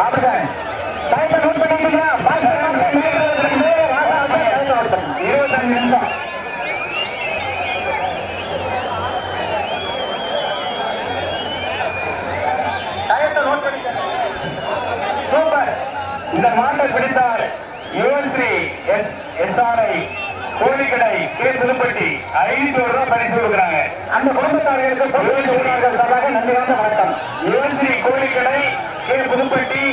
அப்படிதான் time note பண்ணிட்டீங்களா? 25 நிமிஷம். சூப்பர். இந்த மாட்டை பிடித்தார் யுவன்ஸ்ரீ எஸ்ஆர்ஐ கோழிக்கடை கே புதுப்பட்டி 500 ரூபாய் பரிசு கொடுக்குறாங்க. அந்த குடும்பத்தார்களுக்கு சார்பாக நன்றியான வணக்கம். யுவன்ஸ்ரீ கோழிக்கடை கே புதுப்பட்டி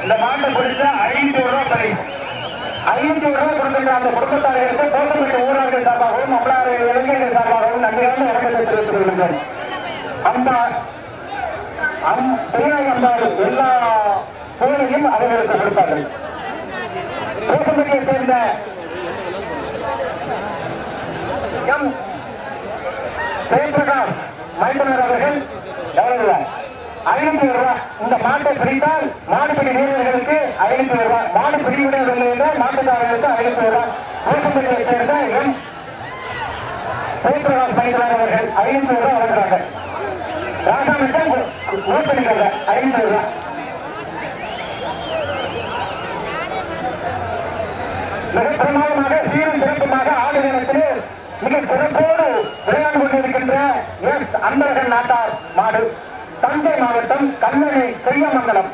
இந்த மாட்டை பிடித்த 500 ரூபாய் பரிசு. 500 ரூபாய் கொடுக்கின்ற அந்த குடும்பத்தார்களுக்கு கோசம்பட்டி ஊராட்சி சார்பாகவும் நம்மளாறு இளைஞர்கள் சார்பாகவும் நன்றியான வணக்கத்தை தெரிவித்துக் கொள்கின்றேன். அம்பா பெரியாய் அம்பாள் எல்லா புகழையும் அவர்களுக்கு கொடுத்தார்கள். கோசம்பட்டியை சேர்ந்த எம் ஜெயபிரகாஷ் மைந்தனர் அவர்கள் எவ்வளவு 500 ரூபாய். இந்த மாட்டை பிடித்தால் மாடுபிடி வீரர்களுக்கு 500 ரூபாய், மாடு பிடிவிடவில்லை என்றால் மாட்டுக்காரர்களுக்கு 500 ரூபாய். கோசம்பட்டியை சேர்ந்த எம் ஜெயபிரகாஷ் மைந்தனர் அவர்கள் 500 ரூபாய் வழங்குறாங்க. ராசாமிட்டம் நோட் பண்ணிக்கிறாங்க 500 ரூபாய். மிக பிரமாதமாக சீரும் சிறப்புமாக ஆடுகளத்தில் மிக சிறப்போடு விளையாண்டு கொண்டிருக்கின்ற எஸ் அன்பழகன் நாட்டார் மாடு தஞ்சை மாவட்டம் கல்லணை செய்யமங்கலம்.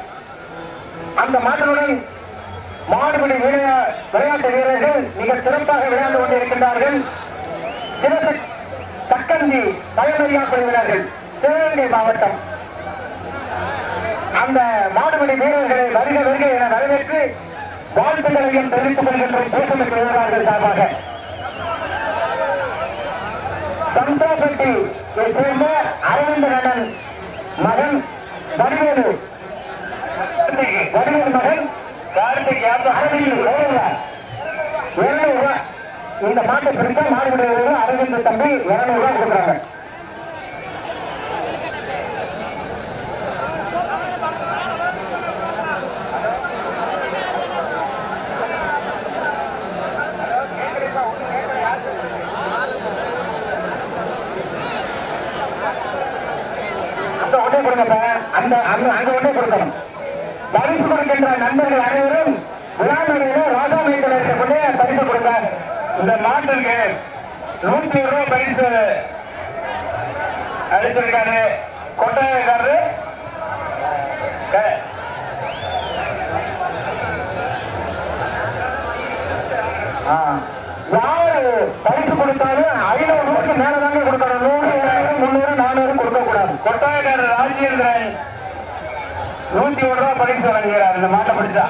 அந்த மாட்டுடன் மாடுபிடி விளையாட்டு வீரர்கள் மிக சிறப்பாக விளையாண்டு கொண்டிருக்கின்றார்கள். சிவசி சக்கந்தி பயமரியா குழுவினர்கள் சிவகங்கை மாவட்டம். அந்த மாடுபிடி வீரர்களை வருக வருக என வரவேற்று வாழ்த்துக்களையும் தெரிவித்துக் கொள்கின்ற கோசம்பட்டி வீரர்கள் சார்பாக சந்தோப்பட்டி சேர்ந்த அரவிந்தனன் மகன் வடிவேலு மகன் கார்த்திக் 200 ரூபாய். இந்த மாட்டை பிடித்த மாடுபிடி வீரர்கள் அரவிந்த் தம்பி 200 ரூபாய் கொடுக்குறாங்க. பரிசு கொடுக்கின்ற நண்பர்கள் அனைவரும் விழாமலையில ராஜா மைந்தனத்தை கொண்டு பரிசு கொடுக்க. இந்த மாட்டுக்கு 100 ரூபாய் பரிசு அளித்திருக்காரு கொட்டாயக்காரரு. யாரு பரிசு கொடுத்தாலும் 500 ரூபாய்க்கு மேலதாங்க கொடுக்கணும். 100, 200, 300, 400 கொடுக்க கூடாது. கொட்டாயக்காரர் ராஜேந்திரன் 101 ரூபாய் பரிசு வழங்குகிறார். இந்த மாட்டை பிடிச்சா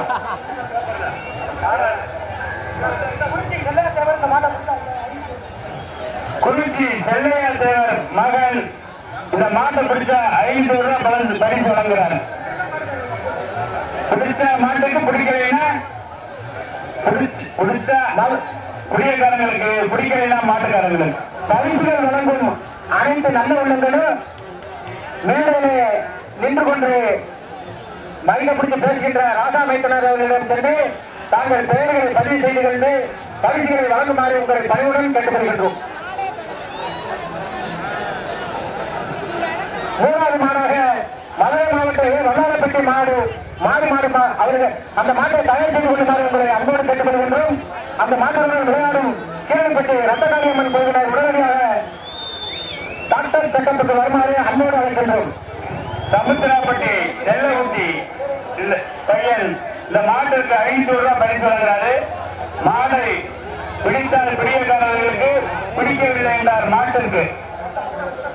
குறிச்சி செல்லையா தேவர் மகன் இந்த மாட்டை பிடிச்சா 500 ரூபாய் பரிசு வழங்குகிறார். பிடிச்ச மாட்டுக்கு பிடிக்கலைன்னா பிடிச்ச குடியக்காரங்களுக்கு பிடிக்கலைன்னா மாட்டுக்காரங்களுக்கு பரிசுகள் வழங்கும் அனைத்து நல்ல உள்ளங்களும் மேலே நின்று கொண்டு மைக பிடிச்சு பேசுகின்ற ராசா மைத்தனர் அவர்களிடம் சென்று தாங்கள் பெயர்களை பதிவு செய்து கொண்டு பரிசுகளை வழங்குமாறு உங்களை பணிவுடன் கேட்டுக்கொள்கின்றோம். மூணாவது மாடாக மதுரை மாவட்ட வல்லாரப்பட்டி மாடு அவர்கள் அந்த மாட்டை தயார் செய்து கொள்ளுமாறு உங்களை அன்போடு கேட்டுக்கொள்கின்றோம். அந்த மாட்டுடன் விளையாடும் கீழப்பட்டி ரத்தகாளியம்மன் கோவிலினர் உடனடியாக டாக்டர் சட்டத்துக்கு வருமாறு அன்போடு அழைக்கின்றோம். சமுத்திராப்பட்டி செல்லகுட்டி பையன் இந்த மாட்டுக்கு 500 ரூபாய் பரிசு வழங்குகிறாரு. மாடை பிடித்தால் பிடியக்காரர்களுக்கு, பிடிக்கவில்லை என்றார் மாட்டிற்கு.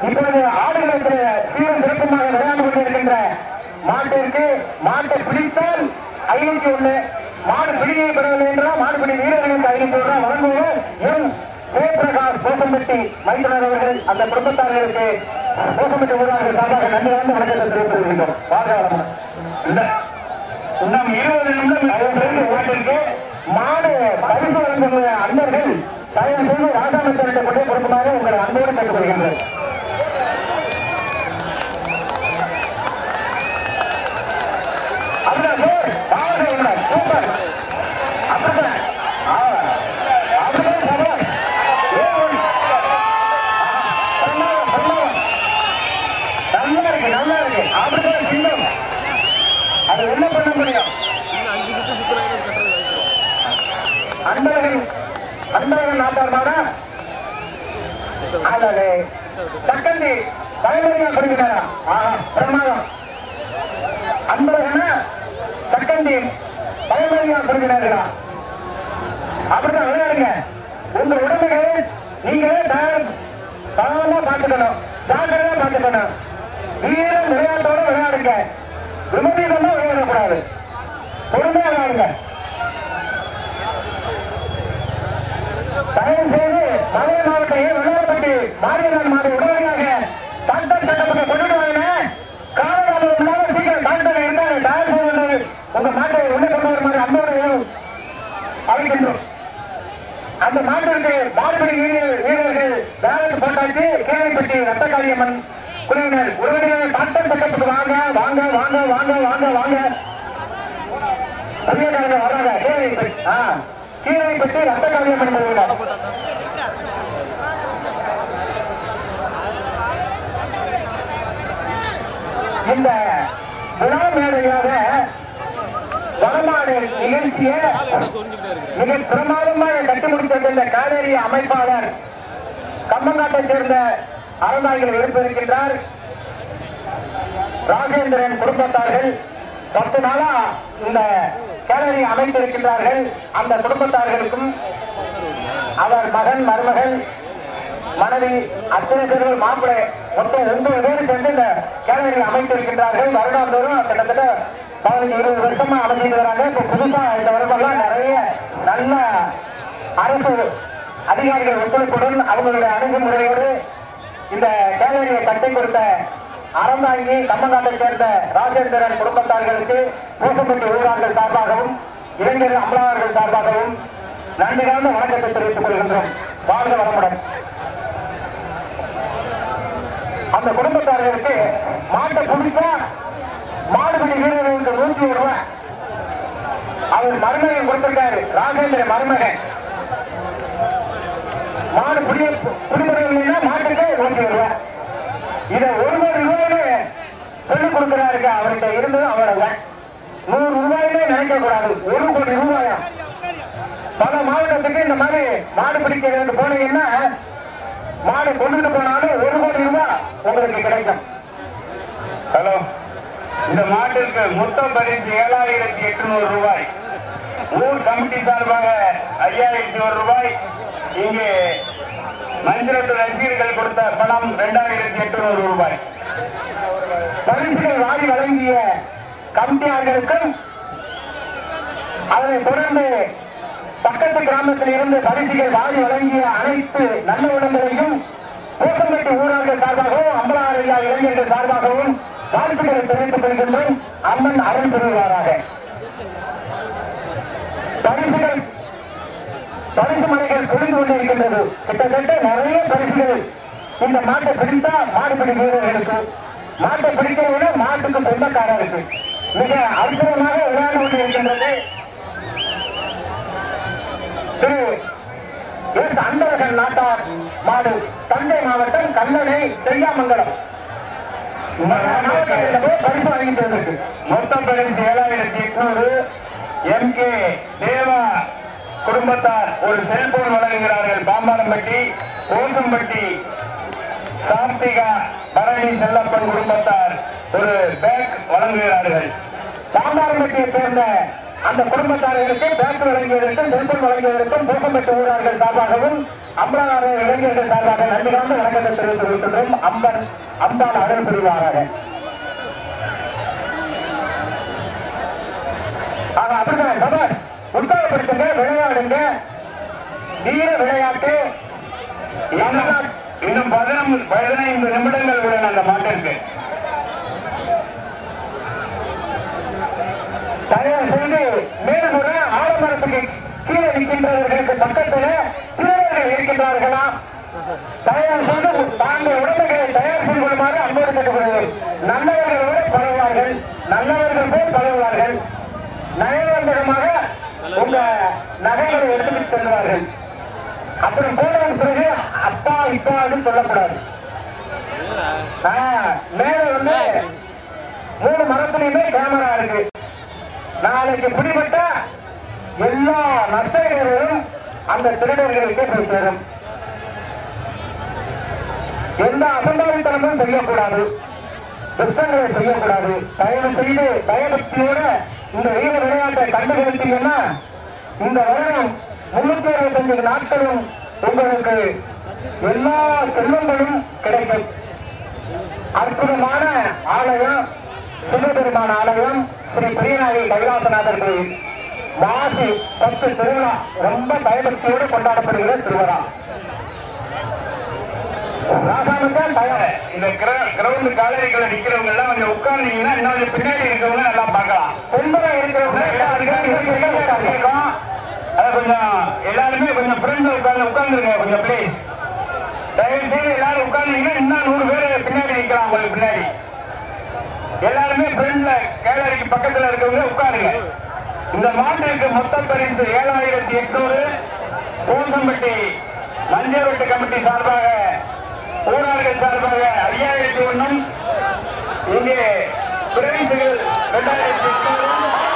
இப்பொழுது ஆடுகளத்தில் சீரும் சிறப்புமாக விளையாண்டு கொண்டிருக்கின்ற மாட்டிற்கு மாட்டை பிடித்தால் 501, மாடு பிடியை பெறவில்லை என்றால் மாடுபிடி வீரர்களுக்கு 500 ரூபாய் வழங்குவோம். எம் ஜெயபிரகாஷ் கோசம்பட்டி மைந்தனர் அவர்கள் அந்த குடும்பத்தார்களுக்கு கோசம்பட்டி ஊராட்சி சார்பாக நன்றி வந்து வணக்கத்தை தெரிவித்துக் கொள்கிறோம். பாதுகாப்பு இன்னும் 20 நிமிடம் மாடு பரிசு வழங்கும் அன்பர்கள் தயவு செய்து ராஜாமச்சரத்தை கொண்டே கொடுக்குமாறு உங்களை அன்போடு கேட்டுக்கொள்கின்றனர். சூப்பர் நல்லா இருக்கு. அது என்ன பண்ண மாட்டார் மாடா ஆளே சக்கந்தி பயமறியா கொடுக்கிறாரா பிரமாதம் அன்பழகனா சக்கந்தி பயமறியா கொடுக்கிறார்களா அப்படிதான் விளையாடுங்க உங்க உடம்புகளை நீங்களே பாவமா பார்த்துக்கணும் ஜாக்கிரதா பார்த்துக்கணும் வீரம் விளையாட்டோட விளையாடுங்க விமர்சனமா விளையாடக்கூடாது பொறுமையா விளையாடுங்க தயவு செய்து மதுரை மாவட்டம் வெள்ளாளப்பட்டி மாரியம்மன் மாதிரி உடனடியாக டாக்டர் சட்டப்பட்ட கொண்டு வாங்க காலகாலம் இல்லாம சீக்கிரம் டாக்டர் இருந்தாங்க தயவு செய்து உங்க மாட்டை உள்ள கொண்டு வர மாதிரி அன்போடு அழைக்கின்றோம் அந்த மாட்டிற்கு மாடுபடி வீரர்கள் வேலைக்கு போட்டாச்சு கேள்விப்பட்டி ரத்தக்காரியம்மன் குழுவினர் உடனடியாக டாக்டர் சட்டத்துக்கு வாங்க வாங்க வாங்க வாங்க வாங்க வாங்க பெரியக்காரங்க வராங்க கீழப்பட்டி ரத்தக்காரியம்மன் குழுவினர் இந்த விழா மேடையாக வடமாடு நிகழ்ச்சியை மிக பிரமாதமாக கட்டி முடித்திருக்கின்ற காவேரி அமைப்பாளர் கம்மங்காட்டை சேர்ந்த அறந்தாய்கள் இருப்பிருக்கின்றார் ராஜேந்திரன் குடும்பத்தார்கள் 10 நாளா இந்த கேலரி அமைத்திருக்கின்றார்கள். அந்த குடும்பத்தார்களுக்கும் அவர் மகன் மருமகள் மனைவி அத்தனை பேர்கள் மாப்பிள்ளை மொத்தம் 9 பேர் சேர்ந்து இந்த கேலரி அமைத்திருக்கின்றார்கள். வருடாந்தோறும் கிட்டத்தட்ட 15-20 வருஷமா அமைச்சிட்டு வராங்க. இப்ப புதுசா இந்த வருடம்லாம் நிறைய நல்ல அரசு அதிகாரிகள் ஒத்துழைப்புடன் அவங்களுடைய அணுகுமுறையோடு இந்த கேலரியை கட்டி கொடுத்த அறந்தாங்கி கம்மங்காட்டை சேர்ந்த ராஜேந்திரன் குடும்பத்தார்களுக்கு பூசப்பட்டி ஊரார்கள் சார்பாகவும் இளைஞர் அமலாளர்கள் சார்பாகவும் நன்றி கலந்த வணக்கத்தை தெரிவித்துக் கொள்கின்றோம். வாழ்க வளமுடன். அந்த குடும்பத்தார்களுக்கு மாட்டை பிடிச்சா மாடுபிடி வீரர்களுக்கு 101 ரூபாய் அவர் மருமகன் கொடுத்திருக்காரு. ராஜேந்திரன் மருமகன் மாடு குடிமுறையில மாட்டுக்கு 101 ரூபாய். இதை 1 கோடி ரூபாய்னு சொல்லிக் கொடுக்கிறாரு. அவர்கிட்ட இருந்தது அவ்வளவு 100 ரூபாய்னே நினைக்க கூடாது. 1 கோடி ரூபாயா? பல மாவட்டத்துக்கு இந்த மாதிரி மாடு பிடிக்கிறது போனீங்கன்னா மாடு கொண்டுட்டு போனாலும் 1 கோடி ரூபாய் உங்களுக்கு கிடைக்கும். ஹலோ, இந்த மாட்டிற்கு மொத்த பரிசு 7,800 ரூபாய். ஊர் கமிட்டி சார்பாக 5,100 ரூபாய். இங்கே மஞ்சள் ரசிகர்கள் கொடுத்த பணம் 2,800 ரூபாய். பரிசுகள் வாரி வழங்கிய கமிட்டியாளர்களுக்கும் அதனை தொடர்ந்து பக்கத்து கிராமத்தில் இருந்து பரிசுகள் வாரி வழங்கிய அனைத்து நல்ல உள்ளங்களையும் பூசம்பட்டி ஊரார்கள் சார்பாகவும் அம்பலாரையா இளைஞர்கள் சார்பாகவும் வாழ்த்துக்களை தெரிவித்துக் கொள்கின்றோம். அம்மன் அருள் பெறுவாராக. பரிசு மலைகள் பொழிந்து கொண்டிருக்கின்றது. கிட்டத்தட்ட நிறைய பரிசுகள் இந்த மாட்டை பிடித்தா மாடுபிடி வீரர்களுக்கு, மாட்டை பிடிக்கவில்லை மாட்டுக்கு சொந்தக்காரருக்கு மிக அற்புதமாக விளையாண்டு கொண்டிருக்கின்றது. திரு எஸ் அன்பழகன் நாட்டார் மாடு, தஞ்சை மாவட்டம் கல்லணை செய்யாமங்கலம் பரிசு வாங்கிட்டு வந்திருக்கு. மொத்த பரிசு 7,800. MK தேவா குடும்பத்தார் ஒரு செல்போன் வழங்குகிறார்கள். பாம்பாளம்பட்டி கோசம்பட்டி சார்த்திகா பரணி செல்லப்பன் குடும்பத்தார் ஒரு பேக் வழங்குகிறார்கள். பாம்பாளம்பட்டியை சேர்ந்த அந்த குடும்பத்தார்களுக்கு பேக் வழங்கியதற்கும் செல்போன் வழங்கியதற்கும் கோசம்பட்டி ஊரார்கள் சார்பாகவும் அம்பலாறு இளைஞர்கள் சார்பாக நன்றி கலந்த வணக்கத்தை தெரிவித்துக் கொள்கின்றோம். அம்பாள் அருள் புரிவாராக. அப்படிதான் சபாஷ், உற்சாகப்படுத்துங்க, விளையாடுங்க. வீர விளையாட்டு. இன்னும் 15 நிமிடங்கள் உள்ளன அந்த மாட்டிற்கு. தயார் செய்து மேல்முறை ஆலமரத்துக்கு கீழே நிற்கின்றவர்களுக்கு பக்கத்தில் வீரர்கள் இருக்கின்றார்களா? தயார் செய்து தாங்கள் உடமைகளை தயார் செய்து கொள்ளுமாறு அன்போடு கேட்டுக்கொள்கிறோம். நல்லவர்களோடு பழகுவார்கள், நல்லவர்கள் போல் பழகுவார்கள். நயவந்தகமாக உங்க நகைகளை எடுத்துக்கிட்டு செல்வார்கள். அப்படி போனதன் பிறகு அப்பா இப்பான்னு சொல்லக்கூடாது. மேல வந்து 3 மரத்திலையுமே கேமரா இருக்கு. நாளைக்கு பிடிபட்ட எல்லா நஷ்டங்களும் அந்த திருடர்களுக்கே போய் சேரும். எந்த அசம்பாவித்தனமும் செய்யக்கூடாது, துஷ்டங்களை செய்யக்கூடாது. தயவு செய்து பயபக்தியோட இந்த வீர விளையாட்டை கண்டுபிடித்தீங்கன்னா இந்த வருடம் 365 நாட்களும் உங்களுக்கு எல்லா செல்வங்களும் கிடைக்கும். அற்புதமான ஆலயம் சிவபெருமான ஆலயம் ஸ்ரீ பிரியநாயகி கைலாசநாதர் கோயில். மாசி 10 திருவிழா ரொம்ப பயபக்தியோடு கொண்டாடப்படுகிற திருவிழா. இந்த கிரவுண்ட் காலேஜ்ல நிக்கிறவங்க எல்லாம் கொஞ்சம் உட்கார்ந்தீங்கன்னா இன்னும் பின்னாடி இருக்கிறவங்க நல்லா பார்க்கலாம். பொம்பளை இருக்கிறவங்க அதை கொஞ்சம் எல்லாருமே கொஞ்சம் ஃப்ரெண்ட்ல உட்கார்ந்துருங்க கொஞ்சம் பிளேஸ். தயவு செய்து எல்லாரும் உட்கார்ந்தீங்கன்னா இன்னும் 100 பேர் பின்னாடி நிக்கலாம். உங்களுக்கு பின்னாடி எல்லாருமே ஃப்ரெண்ட்ல கேலரிக்கு பக்கத்துல இருக்கவங்க உட்காருங்க. இந்த மாட்டிற்கு மொத்த பரிசு 7800. போசம்பட்டி மஞ்சள் கமிட்டி சார்பாக ஊரார்கள் சார்பாக 5001. இங்கே பிரைசுகள் 2000.